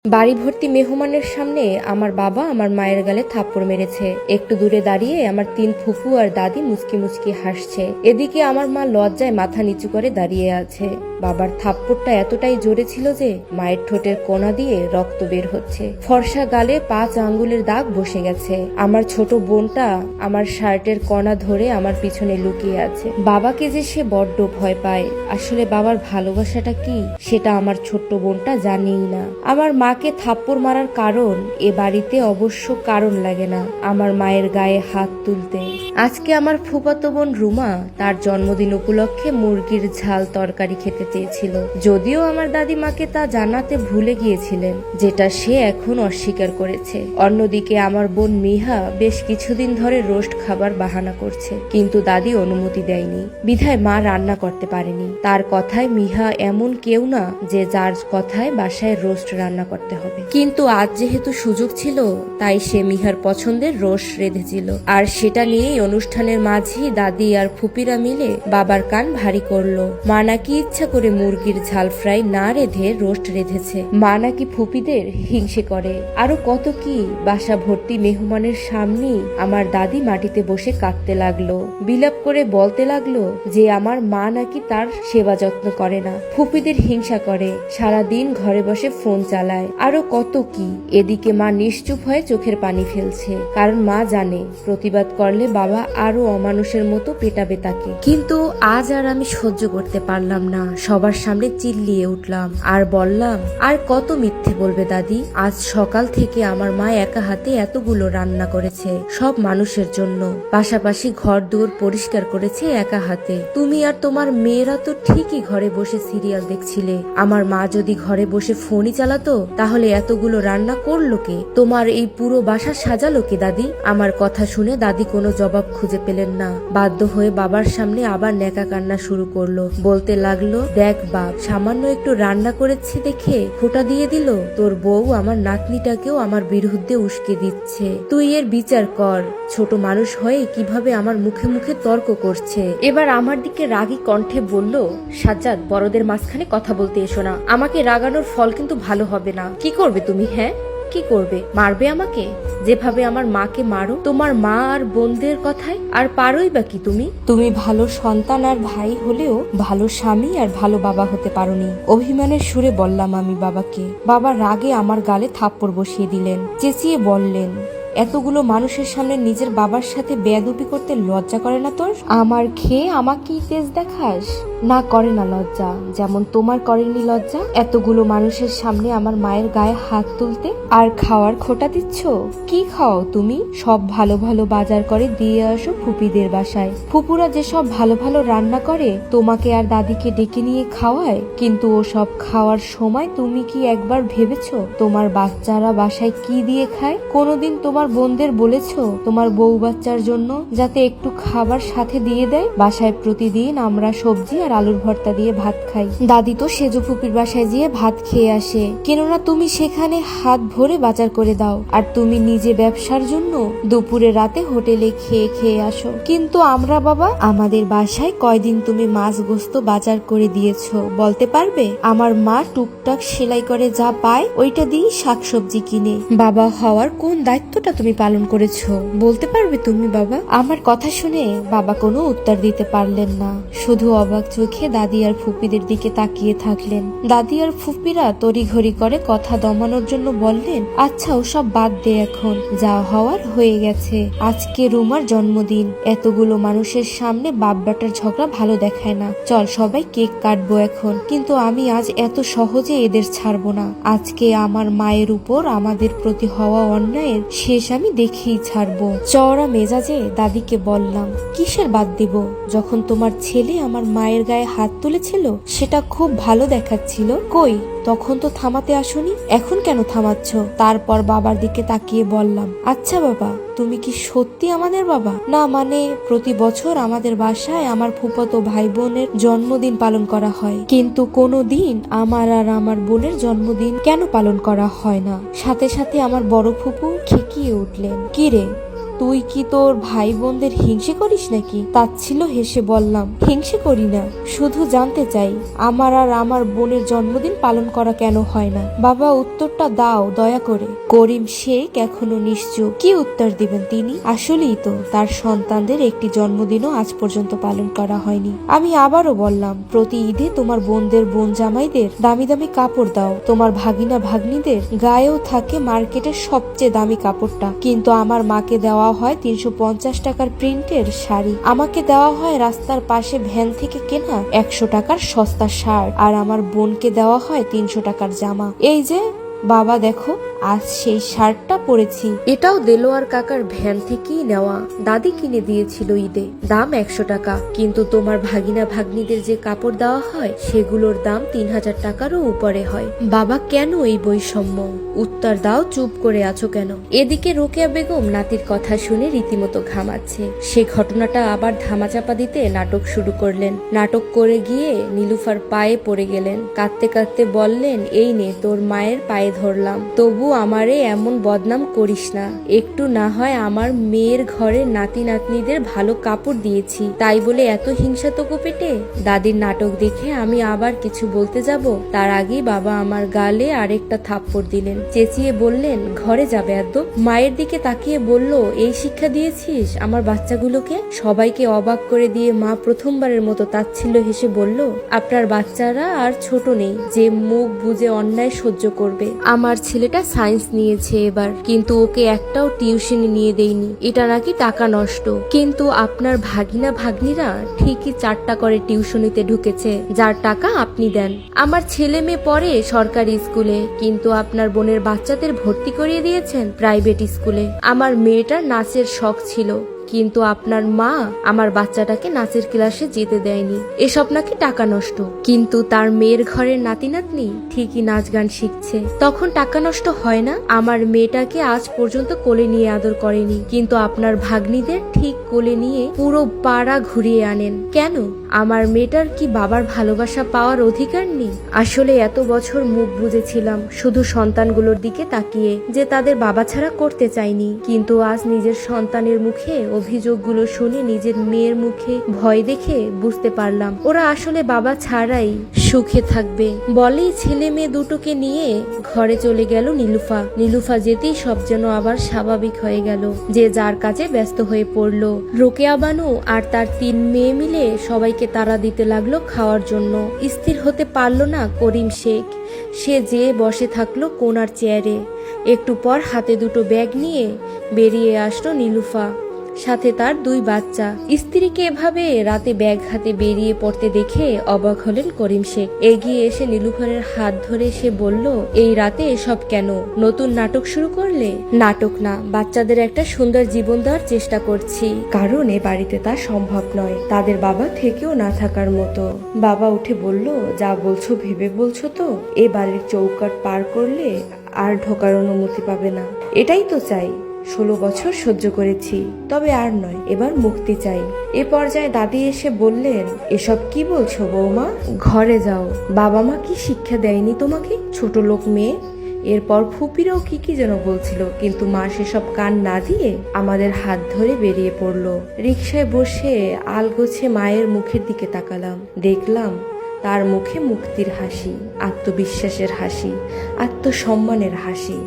বাড়ি ভর্তি মেহমানের সামনে আমার বাবা আমার মায়ের গালে থাপ্পড় মেরেছে। একটু দূরে দাঁড়িয়ে আমার 3 ফুফু আর দাদি মুচকি মুচকি হাসছে। এদিকে আমার মা লজ্জায় মাথা নিচু করে দাঁড়িয়ে আছে। বাবার থাপ্পড়টা এতটাই জোরে ছিল যে মায়ের ঠোঁটের কোণা দিয়ে রক্ত বের হচ্ছে। ফর্সা গালে 5 আঙ্গুলের দাগ বসে গেছে। আমার ছোট বোনটা আমার শার্টের কোণা ধরে আমার পিছনে লুকিয়ে আছে। বাবাকে যে সে বড্ড ভয় পায়। আসলে বাবার ভালোবাসাটা কি সেটা আমার ছোট্ট বোনটা জানেই না। আমার মাকে থাপ্পড় মারার কারণ এ বাড়িতে অবশ্য কারণ লাগে না আমার মায়ের গায়ে হাত তুলতে। আজকে আমার ফুফাতো বোন রুমা তার জন্মদিন উপলক্ষে মুরগির ঝাল তরকারি খেতে চেয়েছিল, যদিও আমার দাদিমাকে তা জানাতে ভুলে গিয়েছিলেন, যেটা সে এখন অস্বীকার করেছে। অন্যদিকে আমার বোন মিহা বেশ কিছুদিন ধরে রোস্ট খাবার বাহানা করছে, কিন্তু দাদি অনুমতি দেয়নি বিধায় মা রান্না করতে পারেনি। তার কথায় মিহা এমন কেউ না যে যার কথায় বাসায় রোস্ট রান্না করতে হবে, কিন্তু আজ যেহেতু সুযোগ ছিল তাই সে মিহার পছন্দের রোস্ট রেঁধেছিল। আর সেটা নিয়েই অনুষ্ঠানের মাঝেই দাদি আর ফুপিরা মিলে বাবার কান ভারী করলো। মা নাকি ইচ্ছা করে মুরগির ঝাল ফ্রাই না রেঁধে রোস্ট রেঁধেছে। মা নাকি ফুপিদের হিংসে করে, আরো কত কি। বাসা ভর্তি মেহমানের সামনেই আমার দাদি মাটিতে বসে কাঁদতে লাগলো, বিলাপ করে বলতে লাগলো যে আমার মা নাকি তার সেবা যত্ন করে না, ফুপিদের হিংসা করে, সারাদিন ঘরে বসে ফোন চালায়, আরো কত কি। এদিকে মা নিশ্চুপ হয়ে চোখের পানি ফেলছে, কারণ মা জানে প্রতিবাদ করলে বাবা আরো অমানুষের মতো পেটাবে তাকে। কিন্তু আজ আর আমি সহ্য করতে পারলাম না, সবার সামনে চিল্লিয়ে উঠলাম আর বললাম, আর কত মিথ্যে বলবে দাদি। আজ সকাল থেকে আমার মা একা হাতে এতগুলো রান্না করেছে সব মানুষের জন্য, পাশাপাশি ঘর দুয়ার পরিষ্কার করেছে একা হাতে। তুমি আর তোমার মেয়েরা তো ঠিকই ঘরে বসে সিরিয়াল দেখছিলে। আমার মা যদি ঘরে বসে ফোনই চালাতো তাহলে এতগুলো রান্না করলো কে? তোমার এই পুরো বাসা সাজালো কে দাদি? আমার কথা শুনে দাদি কোনো জবাব খুঁজে পেলেন না। বাধ্য হয়ে বাবার সামনে আবার নেকা কান্না শুরু করলো। বলতে লাগলো, দেখ বাপ, সামান্য একটু রান্না করেছি দেখে ফোঁটা দিয়ে দিল। তোর বউ আমার নাতনিটাকেও আমার বিরুদ্ধে উস্কে দিচ্ছে। তুই এর বিচার কর। ছোট মানুষ হয়ে কিভাবে আমার মুখে মুখে তর্ক করছে। এবার আমার দিকে রাগী কণ্ঠে বলল, সাজ্জাদ, বড়দের মাঝখানে কথা বলতে এসো না। আমাকে রাগানোর ফল কিন্তু ভালো হবে না। কি করবে তুমি? হ্যাঁ, কি করবে? মারবে আমাকে যেভাবে আমার মাকে মারো তোমার মা আর বোনদের কথায়? আর পারোই বা কি তুমি? তুমি ভালো সন্তান আর ভাই হলেও ভালো স্বামী আর ভালো বাবা হতে পারোনি। অভিমানের সুরে বললাম আমি বাবাকে। বাবা রাগে আমার গালে থাপ্পড় বসিয়ে দিলেন, চেঁচিয়ে বললেন, এতগুলো মানুষের সামনে নিজের বাবার সাথে বেয়াদবি করতে লজ্জা করে না তোর? আমার খেয়ে আমাকেই তেজ দেখাস? না, করে না লজ্জা, যেমন তোমার করেনি লজ্জা এতগুলো মানুষের সামনে আমার মায়ের গায়ে হাত তুলতে। আর খাওয়ার খোটা দিচ্ছ? কি খাও তুমি? সব ভালো ভালো বাজার করে দিয়ে আসো ফুপিদের বাসায়। ফুপুরা যেসব ভালো ভালো রান্না করে তোমাকে আর দাদিকে ডেকে নিয়ে খাওয়ায়, কিন্তু ও সব খাওয়ার সময় তুমি কি একবার ভেবেছো তোমার বাচ্চারা বাসায় কি দিয়ে খায়? কোনোদিন তোমার বোনদের বলেছো তোমার বউ বাচ্চার জন্য যাতে একটু খাবার সাথে দিয়ে দেয়? বাসায় প্রতিদিন আমরা সবজি আর আলুর ভর্তা দিয়ে ভাত খাই। দাদি তো সেজো ফুপির বাসায় গিয়ে ভাত খেয়ে আসে, কেননা তুমি সেখানে হাত ভরে বাজার করে দাও, আর তুমি নিজে ব্যবসার জন্য দুপুরে রাতে হোটেলে খেয়ে খেয়ে আসো। কিন্তু আমরা বাবা, আমাদের বাসায় কয়দিন তুমি মাছ গোস্ত বাজার করে দিয়েছো বলতে পারবে? আমার মা টুকটাক সেলাই করে যা পায় ওইটা দিয়ে শাকসবজি কিনে। বাবা হওয়ার কোন দায়িত্বটা তুমি পালন করেছো বলতে পারবে তুমি বাবা? আমার কথা শুনে বাবা কোনো উত্তর দিতে পারলেন না, শুধু অবাক চোখে দাদি আর ফুপিদের দিকে তাকিয়ে থাকলেন। দাদি আর ফুপিরা তড়িঘড়ি করে কথা দমানোর জন্য বললেন, আচ্ছা ওসব বাদ দে, এখন যা হওয়ার হয়ে গেছে। আজকে রুমার জন্মদিন, এতগুলো মানুষের সামনে বাপ বেটার ঝগড়া ভালো দেখায় না। চল সবাই কেক কাটবো এখন, কিন্তু আমি আজ এত সহজে এদের ছাড়বো না। আজকে আমার মায়ের উপর আমাদের প্রতি হওয়া অন্যায়ের শেষ আমি দেখেই ছাড়বো। চওড়া মেজাজে দাদিকে বললাম, কিসের বাদ দিব? যখন তোমার ছেলে আমার মায়ের গায়ে হাত তুলেছিল সেটা খুব ভালো দেখাচ্ছিল, কই তখন তো থামাতে আসোনি, এখন কেন থামাচ্ছ? তারপর বাবার দিকে তাকিয়ে বললাম, আচ্ছা বাবা, তুমি কি সত্যি আমাদের বাবা? না মানে প্রতি বছর আমাদের বাসায় আমার ফুফাতো ভাই বোনের জন্মদিন পালন করা হয়, কিন্তু কোনো দিন আমার আর আমার বোনের জন্মদিন কেন পালন করা হয় না? সাথে সাথে আমার বড় ফুপু খেকিয়ে উঠলেন, কি রে তুই কি তোর ভাই বোনদের হিংসে করিস নাকি? তাচ্ছিল্য হেসে বললাম, হিংসে করি না, শুধু জানতে চাই আমার আর আমার বোনের জন্মদিন পালন করা কেন হয় না। বাবা উত্তরটা দাও দয়া করে। করিম শেখ এখনো নিশ্চুপ। কি উত্তর দিবেন তিনি? আসলেই তো তার সন্তানদের একটি জন্মদিনও আজ পর্যন্ত পালন করা হয়নি। আমি আবারও বললাম, প্রতি ঈদে তোমার বোনদের বোন জামাইদের দামি দামি কাপড় দাও, তোমার ভাগিনা ভাগ্নিদের গায়েও থাকে মার্কেটের সবচেয়ে দামি কাপড়টা, কিন্তু আমার মাকে দেওয়া হয় 350 টাকার প্রিন্টের শাড়ি, আমাকে দেওয়া হয় রাস্তার পাশে ভ্যান থেকে কেনা 100 টাকার সস্তা শার্ট, আর আমার বোনকে দেওয়া হয় 300 টাকার জামা। এই যে বাবা দেখো, আজ সেই শার্টটা পরেছি, এটাও দেলোয়ার কাকার ভ্যান থেকেই নেওয়া, দাদি কিনে দিয়েছিল ঈদে, দাম 100 টাকা, কিন্তু তোমার ভাগিনা ভাগ্নিদের যে কাপড় দেওয়া হয় সেগুলোর দাম 3000 টাকারও উপরে হয়। বাবা কেন এই বৈষম্য? উত্তর দাও, চুপ করে আছো কেন? এদিকে রোকেয়া বেগম নাতির কথা শুনে রীতিমতো ঘামাচ্ছে। সে ঘটনাটা আবার ধামাচাপা দিতে নাটক শুরু করলেন। নাটক করে গিয়ে নীলুফার পায়ে পড়ে গেলেন, কাঁদতে কাঁদতে বললেন, এই নে তোর মায়ের পায়ে ধরলাম, তবু আমারে এমন বদনাম করিস না। একটু না হয় আমার মেয়ের ঘরের নাতি নাতনিদের ভালো কাপড় দিয়েছি, তাই বলে এত হিংসা তোকে পেটে? দাদির নাটক দেখে আমি আবার কিছু বলতে যাব, তার আগেই বাবা আমার গালে আরেকটা থাপ্পড় দিলেন। চেঁচিয়ে বললেন, ঘরে যাবে একদম। মায়ের দিকে তাকিয়ে বলল, এই শিক্ষা দিয়েছিস আমার বাচ্চাগুলোকে? সবাইকে অবাক করে দিয়ে মা প্রথমবারের মতো তাচ্ছিল্য হেসে বলল, আপনার বাচ্চারা আর ছোট নেই যে মুখ বুজে অন্যায় সহ্য করবে। আমার ছেলেটা সায়েন্স নিয়েছে এবার, কিন্তু ওকে একটাও টিউশনি নিয়ে দেইনি, এটা নাকি টাকা নষ্ট। কিন্তু আপনার ভাগিনা ভাগ্নিরা ঠিকই 4টা করে টিউশনিতে ঢুকেছে, যার টাকা আপনি দেন। আমার ছেলে মেয়ে পড়ে সরকারি স্কুলে, কিন্তু আপনার বোনের বাচ্চাদের ভর্তি করিয়ে দিয়েছেন প্রাইভেট স্কুলে। আমার মেয়েটার নাচের শখ ছিল, কিন্তু আপনার মা আমার বাচ্চাটাকে নাচের ক্লাসে যেতে দেয়নি, এসব নাকি টাকা নষ্ট। কিন্তু তার মেয়ের ঘরের নাতি নাতনি ঠিকই নাচ গান শিখছে, তখন টাকা নষ্ট হয় না? আমার মেয়েটাকে আজ পর্যন্ত কোলে নিয়ে আদর করেনি, কিন্তু আপনার ভাগ্নিদের ঠিক কোলে নিয়ে পুরো পাড়া ঘুরিয়ে আনেন। কেন? আমার মেয়েটার কি বাবার ভালোবাসা পাওয়ার অধিকার নেই? আসলে এত বছর মুখ বুজেছিলাম শুধু সন্তানগুলোর দিকে তাকিয়ে, যে তাদের বাবা ছাড়া করতে চাইনি, কিন্তু আজ নিজের সন্তানের মুখে অভিযোগগুলো শুনে নিজের মেয়ের মুখে ভয় দেখে বুঝতে পারলাম ওরা আসলে বাবা ছাড়াই সুখে থাকবে। বলেই ছেলে মেয়ে দুটোকে নিয়ে ঘরে চলে গেল নীলুফা। নীলুফা যেতেই সব যেন আবার স্বাভাবিক হয়ে গেল, যে যার কাজে ব্যস্ত হয়ে পড়ল। রোকেয়া বানু আর তার 3 মেয়ে মিলে সবাইকে তাড়া দিতে লাগলো খাওয়ার জন্য। স্থির হতে পারল না করিম শেখ, সে যে বসে থাকলো কোনার চেয়ারে। একটু পর হাতে দুটো ব্যাগ নিয়ে বেরিয়ে আসলো নীলুফা, সাথে তার 2 বাচ্চা। স্ত্রীকে এভাবে রাতে ব্যাগ হাতে বেরিয়ে পড়তে দেখে অবাক হলেন করিম শেখ। এগিয়ে এসে নীলুফারের হাত ধরে সে বলল, এই রাতে এসব কেন? নতুন নাটক শুরু করলে? নাটক না, বাচ্চাদের একটা সুন্দর জীবন দেওয়ার চেষ্টা করছি, কারণ এ বাড়িতে তা সম্ভব নয়, তাদের বাবা থেকেও না থাকার মতো। বাবা উঠে বলল, যা বলছো ভেবে বলছো তো? এ বাড়ির চৌকাট পার করলে আর ঢোকার অনুমতি পাবে না। এটাই তো চাই। 16 বছর সহ্য করেছি, তবে আর নয়, এবার মুক্তি চাই। এ পর্যায়ে দাদি এসে বললেন, এসব কি বলছো বৌমা? ঘরে যাও, বাবা মা কি শিক্ষা দেয়নি তোমাকে, ছোট লোক মেয়ে? এরপর ফুপিরাও কি কি যেন বলছিল, কিন্তু মা সেসব কান না দিয়ে আমাদের হাত ধরে বেরিয়ে পড়লো। রিকশায় বসে আলগোছে মায়ের মুখের দিকে তাকালাম, দেখলাম তার মুখে মুক্তির হাসি, আত্মবিশ্বাসের হাসি, আত্মসম্মানের হাসি।